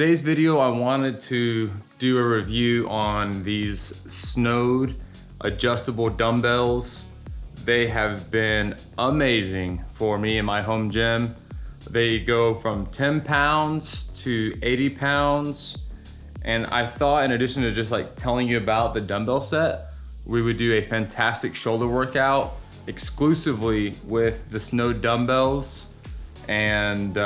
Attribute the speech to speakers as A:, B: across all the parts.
A: Today's video, I wanted to do a review on these SNODE adjustable dumbbells. They have been amazing for me in my home gym. They go from 10 pounds to 80 pounds. And I thought, in addition to just like telling you about the dumbbell set, we would do a fantastic shoulder workout exclusively with the SNODE dumbbells and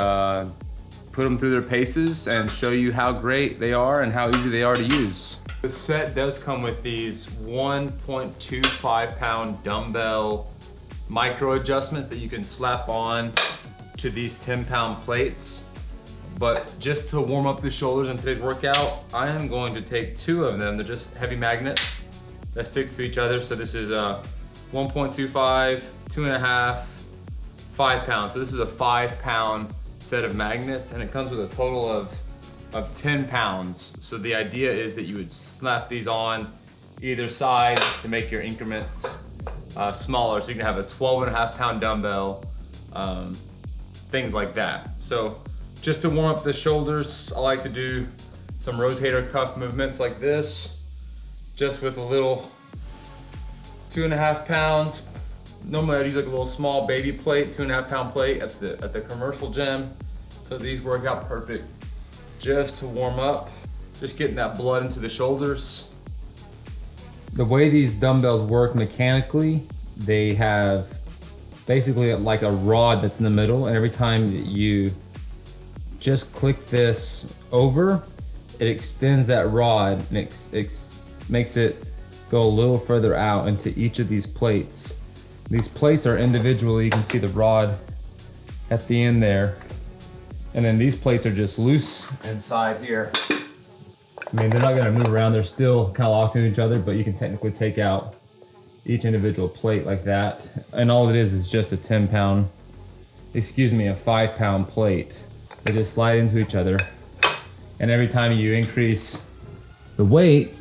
A: put them through their paces and show you how great they are and how easy they are to use. The set does come with these 1.25 pound dumbbell micro adjustments that you can slap on to these 10-pound plates. But just to warm up the shoulders in today's workout, I am going to take two of them. They're just heavy magnets that stick to each other. So this is 1.25, 2.5, 5 pounds. So this is a 5-pound set of magnets, and it comes with a total of 10 pounds. So the idea is that you would slap these on either side to make your increments smaller. So you can have a 12.5 pound dumbbell, things like that. So just to warm up the shoulders, I like to do some rotator cuff movements like this, just with a little 2.5 pounds. Normally I'd use like a little small baby plate, 2.5 pound plate at the commercial gym. So these work out perfect just to warm up, just getting that blood into the shoulders. The way these dumbbells work mechanically, they have basically like a rod that's in the middle, and every time that you just click this over, it extends that rod and makes it go a little further out into each of these plates. These plates are individually, you can see the rod at the end there. And then these plates are just loose inside here. I mean, they're not gonna move around. They're still kind of locked into each other, but you can technically take out each individual plate like that. And all it is just a 5-pound plate. They just slide into each other. And every time you increase the weight,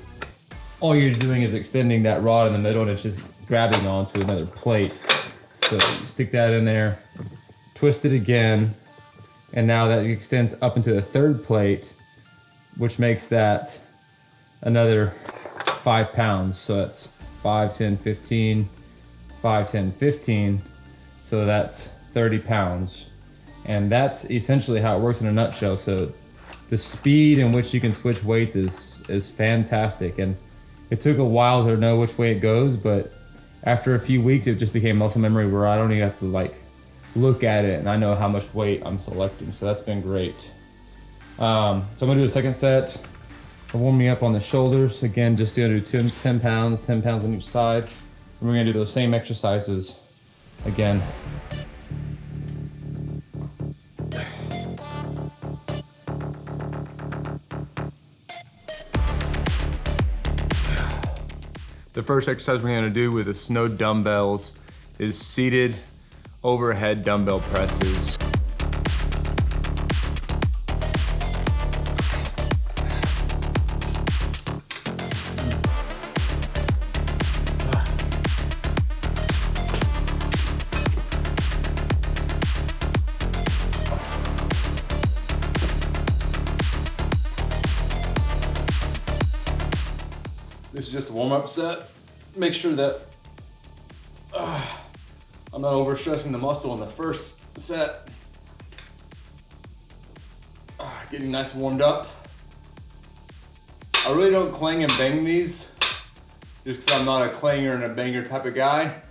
A: all you're doing is extending that rod in the middle, and it's just grabbing onto another plate. So you stick that in there, twist it again, and now that extends up into the third plate, which makes that another 5 pounds. So that's 5, 10, 15, 5, 10, 15. So that's 30 pounds. And that's essentially how it works in a nutshell. So the speed in which you can switch weights is fantastic. And it took a while to know which way it goes, but after a few weeks, it just became muscle memory where I don't even have to like look at it and I know how much weight I'm selecting. So that's been great. So I'm gonna do a second set. Warming up on the shoulders. Again, just gonna do 10 pounds on each side. And we're gonna do those same exercises again. The first exercise we're gonna do with the SNODE dumbbells is seated overhead dumbbell presses. This is just a warm-up set. Make sure that I'm not overstressing the muscle in the first set. Getting nice and warmed up. I really don't clang and bang these, just because I'm not a clanger and a banger type of guy.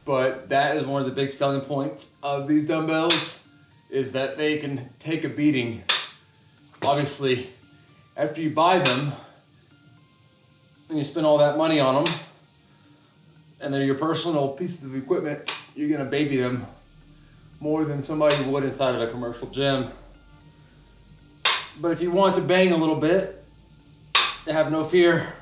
A: But that is one of the big selling points of these dumbbells, is that they can take a beating. Obviously, after you buy them, and you spend all that money on them, and they're your personal pieces of equipment, you're gonna baby them more than somebody would inside of a commercial gym. But if you want to bang a little bit, have no fear.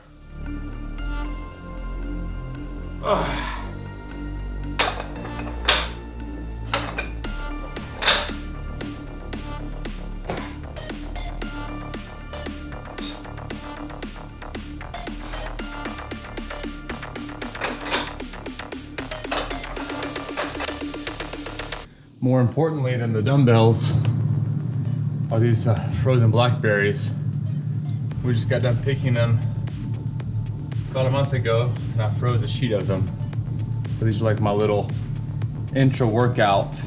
A: More importantly than the dumbbells are these frozen blackberries. We just got done picking them about a month ago, and I froze a sheet of them. So these are like my little intra workout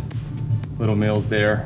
A: little meals there.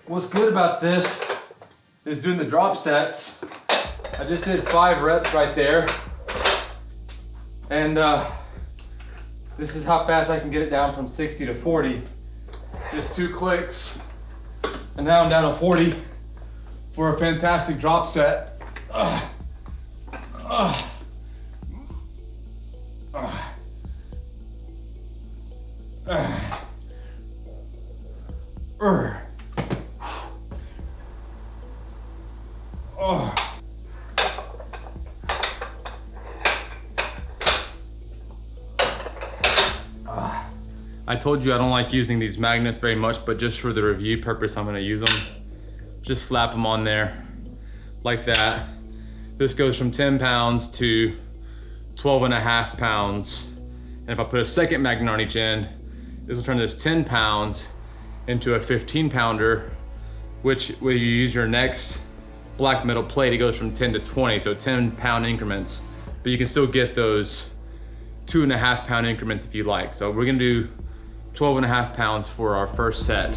A: What's good about this is doing the drop sets. I just did 5 reps right there. And this is how fast I can get it down from 60 to 40. Just 2 clicks. And now I'm down to 40 for a fantastic drop set. I told you I don't like using these magnets very much, but just for the review purpose, I'm gonna use them. Just slap them on there like that. This goes from 10 pounds to 12.5 pounds. And if I put a second magnet on each end, this will turn this 10 pounds into a 15 pounder, which when you use your next black metal plate, it goes from 10 to 20, so 10-pound increments. But you can still get those 2.5-pound increments if you like. So we're gonna do 12.5 pounds for our first set.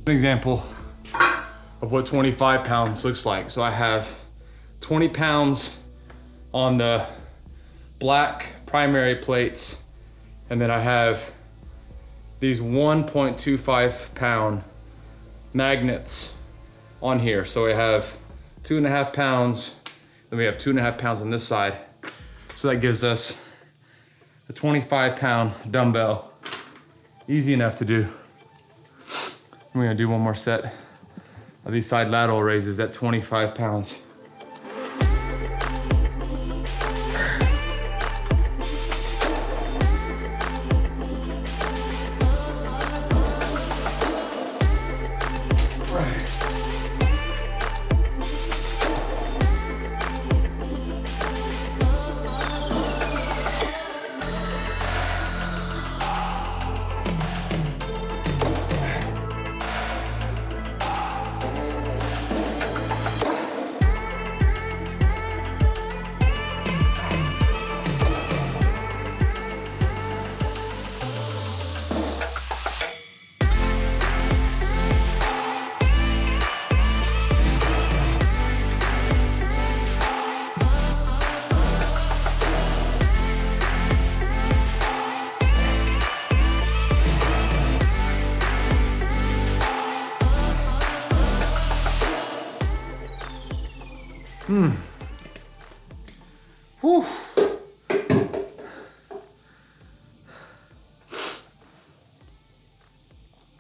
A: An example of what 25 pounds looks like. So I have 20 pounds on the black primary plates, and then I have these 1.25 pound magnets on here. So we have 2.5 pounds, then we have 2.5 pounds on this side. So that gives us a 25-pound dumbbell. Easy enough to do. We're gonna do one more set of these side lateral raises at 25 pounds. Whew.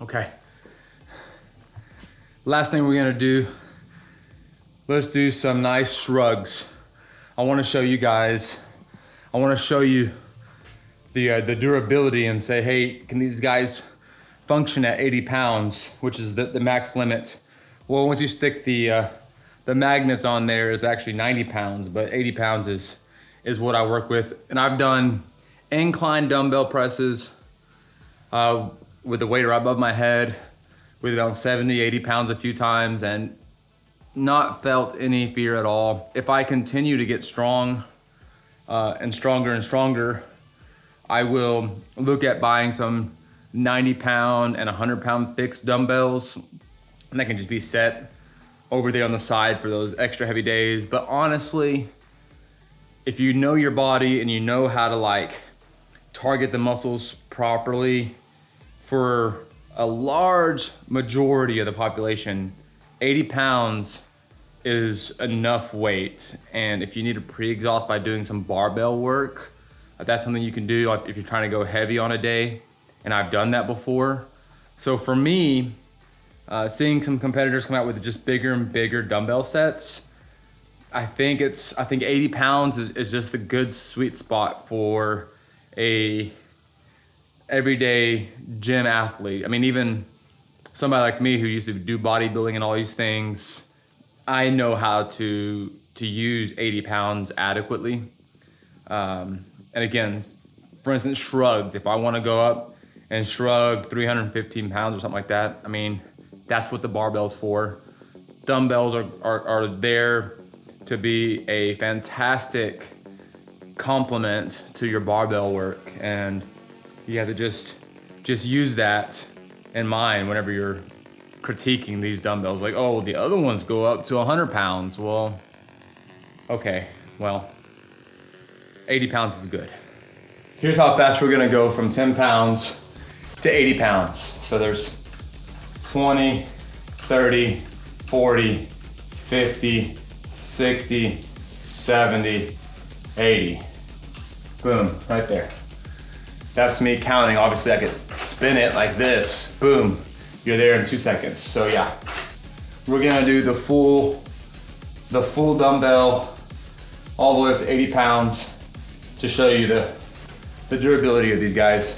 A: Okay. Last thing we're gonna do, let's do some nice shrugs. I wanna show you guys, I wanna show you the durability and say, hey, can these guys function at 80 pounds, which is the max limit? Well, once you stick the magnets on there, is actually 90 pounds, but 80 pounds is what I work with. And I've done incline dumbbell presses with the weight right above my head with around 70, 80 pounds a few times and not felt any fear at all. If I continue to get strong and stronger, I will look at buying some 90-pound and 100-pound fixed dumbbells, and that can just be set over there on the side for those extra heavy days. But honestly, if you know your body and you know how to like target the muscles properly. For a large majority of the population, 80 pounds is enough weight. And if you need to pre-exhaust by doing some barbell work, that's something you can do if you're trying to go heavy on a day. And I've done that before. So for me, seeing some competitors come out with just bigger and bigger dumbbell sets, I think 80 pounds is just a good sweet spot for a everyday gym athlete. I mean, even somebody like me who used to do bodybuilding and all these things, I know how to use 80 pounds adequately. And again, for instance, shrugs. If I want to go up and shrug 315 pounds or something like that, I mean, that's what the barbell's for. Dumbbells are there to be a fantastic complement to your barbell work, and you have to just use that in mind whenever you're critiquing these dumbbells. Like, oh, the other ones go up to 100 pounds. Well, okay, well, 80 pounds is good. Here's how fast we're gonna go from 10 pounds to 80 pounds. So there's 20, 30, 40, 50, 60, 70, 80. Boom, right there. That's me counting. Obviously I could spin it like this. Boom, you're there in 2 seconds. So yeah, we're gonna do the full dumbbell all the way up to 80 pounds to show you the durability of these guys.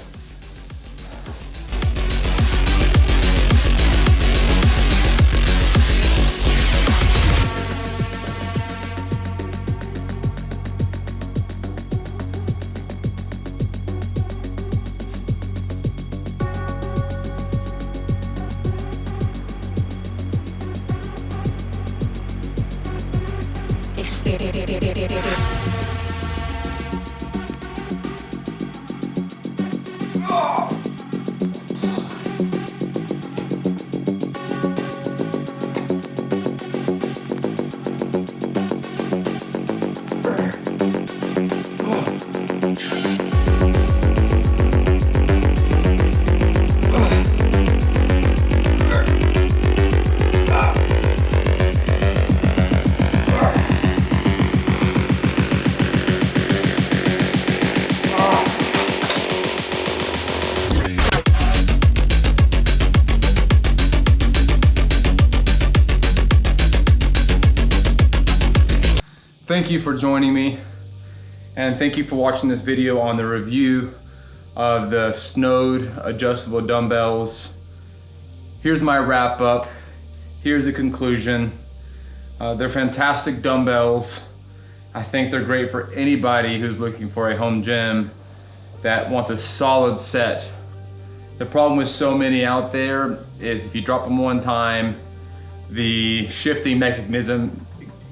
A: Thank you for joining me, and thank you for watching this video on the review of the SNODE adjustable dumbbells. Here's my wrap up. Here's the conclusion. They're fantastic dumbbells. I think they're great for anybody who's looking for a home gym that wants a solid set. The problem with so many out there is if you drop them one time, the shifting mechanism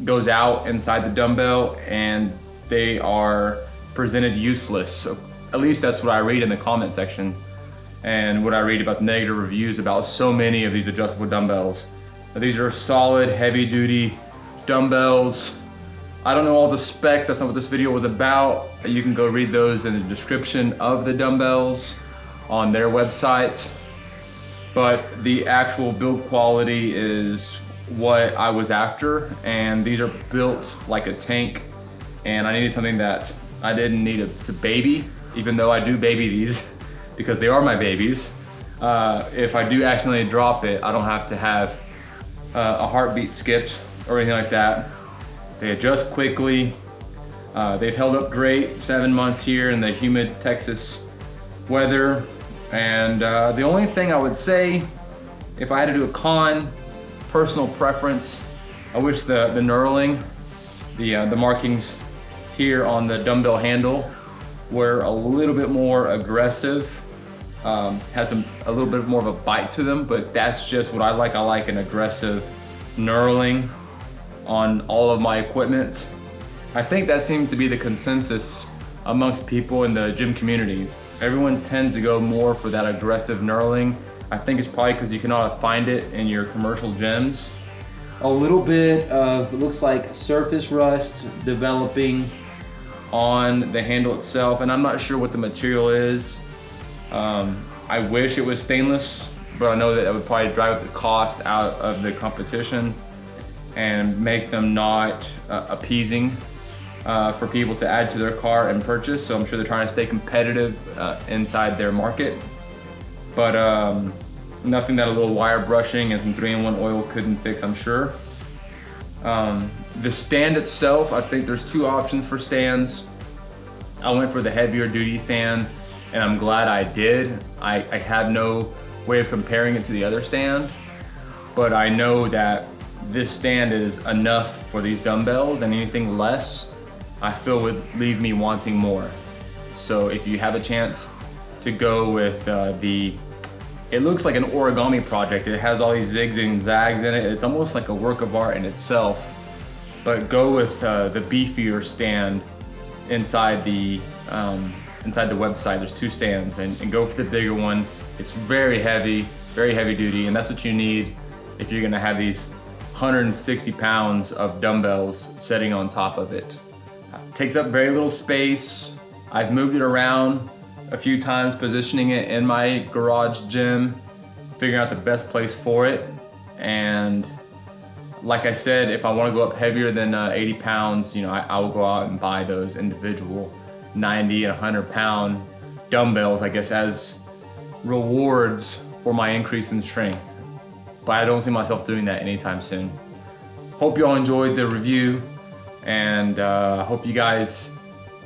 A: goes out inside the dumbbell and they are presented useless. So at least that's what I read in the comment section and what I read about the negative reviews about so many of these adjustable dumbbells. Now, these are solid, heavy duty dumbbells. I don't know all the specs, that's not what this video was about. You can go read those in the description of the dumbbells on their website. But the actual build quality is what I was after, and these are built like a tank, and I needed something that I didn't need to baby, even though I do baby these because they are my babies. If I do accidentally drop it, I don't have to have a heartbeat skipped or anything like that. They adjust quickly. They've held up great 7 months here in the humid Texas weather. And the only thing I would say, if I had to do a personal preference, I wish the knurling, the markings here on the dumbbell handle were a little bit more aggressive. Has a little bit more of a bite to them, but that's just what I like. I like an aggressive knurling on all of my equipment. I think that seems to be the consensus amongst people in the gym community. Everyone tends to go more for that aggressive knurling. I think it's probably because you cannot find it in your commercial gyms. A little bit of, it looks like surface rust developing on the handle itself, and I'm not sure what the material is. I wish it was stainless, but I know that it would probably drive the cost out of the competition and make them not appeasing for people to add to their car and purchase. So I'm sure they're trying to stay competitive inside their market. But nothing that a little wire brushing and some 3-in-1 oil couldn't fix, I'm sure. The stand itself, I think there's 2 options for stands. I went for the heavier duty stand, and I'm glad I did. I have no way of comparing it to the other stand, but I know that this stand is enough for these dumbbells, and anything less I feel would leave me wanting more. So if you have a chance to go with it looks like an origami project. It has all these zigs and zags in it. It's almost like a work of art in itself. But go with the beefier stand inside the website. There's 2 stands, and go for the bigger one. It's very heavy duty, and that's what you need if you're gonna have these 160 pounds of dumbbells sitting on top of it. It takes up very little space. I've moved it around a few times, positioning it in my garage gym, figuring out the best place for it. And like I said, if I want to go up heavier than 80 pounds, you know, I will go out and buy those individual 90 and 100 pound dumbbells, I guess, as rewards for my increase in strength. But I don't see myself doing that anytime soon. Hope you all enjoyed the review, and I hope you guys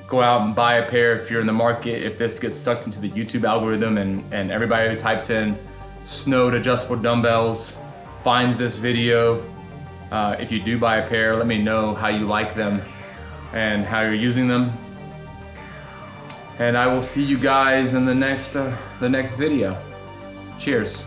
A: go out and buy a pair if you're in the market. If this gets sucked into the YouTube algorithm and everybody who types in SNODE adjustable dumbbells finds this video, if you do buy a pair, let me know how you like them and how you're using them. And I will see you guys in the next video. Cheers.